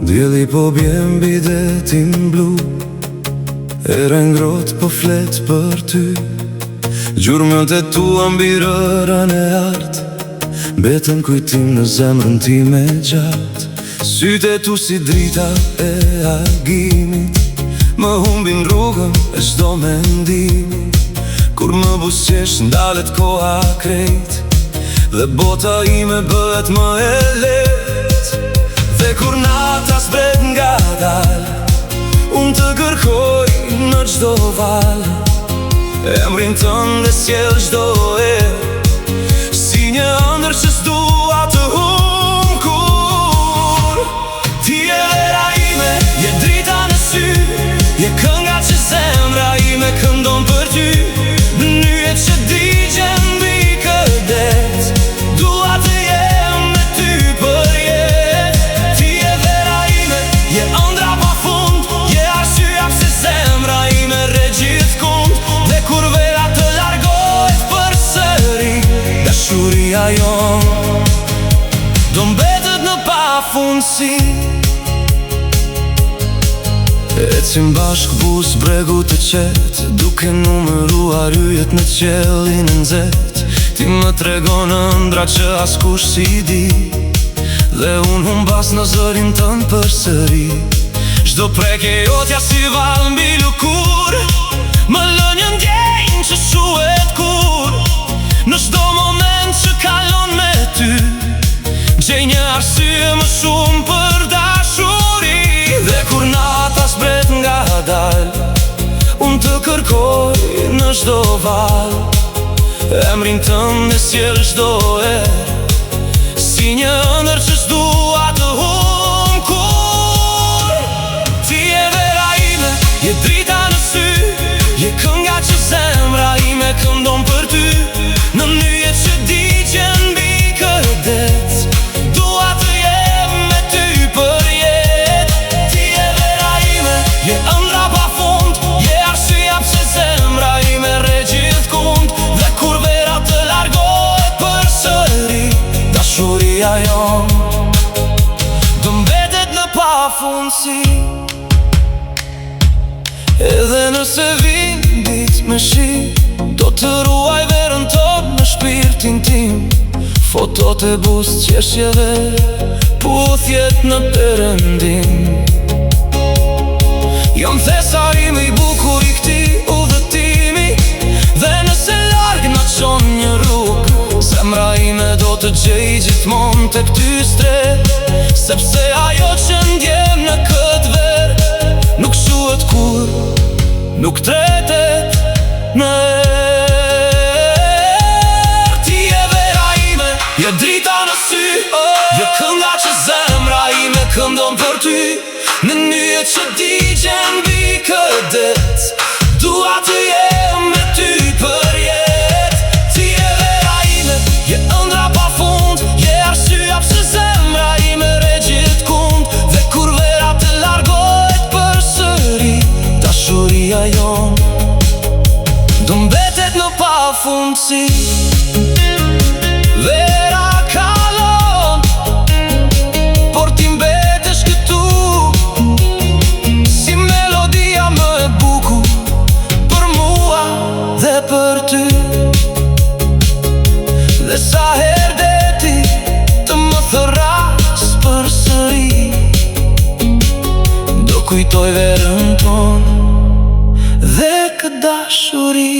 Dielli po bjen mbi detin blu, era ngrohtë po flet për ty. Gjurmët e tua mbi rërën e artë mbeten kujtim në zemrën time gjatë. Sytë e tu si drita e agimit më humbin rrugën e çdo mendimi. Kur më buzëqesh ndalet koha krejt dhe bota ime bëhet më e lehtë. Dhe kur nata zbret nga dal, unë të kërkoj në çdo val, emrin tënd dhe sjell çdo herë, si një ëndër që s'dua të humb kur. Ti je vera ime, je drita në sy, je kënga që zemra ime këndon për ty. Në nyjet që digjen mbi këdet, dua të jem me ty për jetë. Ti je vera ime, je ëndra pa fund, je arsyeja pse zemra ime rre gjithkund. Dhe kur vera të largohet përsëri, dashuria jon do mbetet në pafundsi. Ecim bashk buz bregu të qetë, duke numëruar yjet në qiellin e nxehtë. Ti më tregon ëndra që askush si di, dhe unë humbas në zërin tënd përsëri. Çdo prekje jotja si val mbi lukur, më lë një ndjenjë që shuhet kur. Në çdo moment që kalon me ty, gjej një arsye më shumë për dashuri. Dhe kur nata zbret nga dal, unë të kërkoj në çdo val, emrin tënd e sjell çdo herë, si një ëndër që s'dua të humb kur. Ti je vera ime, je drita në sy, je kënga që zemra ime këndon për ty. Në nyjet që digjen mbi këdet, dua të jem me ty për jetë. Ti je vera ime, je ëndra pa fund, je arsyeja pse zemra ime rre gjithkund. Dhe kur vera të largohet përsëri, dashuria jon do mbetet në pafundsi. Edhe nëse vin dit me shi, do të ruaj verën tonë në shpirtin tim. Fotot e buzë, qeshjeve, puthjet në perëndim. Jom thesa ime i bukur i këti udhëtimi, dhe nëse larg na çon një rrugë, zemra ime do të gjej gjithmonë tek ty stret. Sepse ajo që ndjem në këtë verë nuk shuhet kur, nuk tretet në erë. Ti je vera ime, je drita në sy, je kënga që zemra ime këndon për ty. Në nyjet që digjen mbi këdet, dua të jem me ty për jetë. Ti je vera ime, je ëndra pa fund, je arsyeja pse zemra ime rre gjithkund. Dhe kur vera të largohet përsëri, dashuria jon do mbetet në pafundsi. Vera kalon, por ti mbetesh këtu, si melodia më e bukur për mua dhe për ty. Dhe sa herë deti të më thërras përsëri, do kujtoj verën tonë dhe këtë dashuri.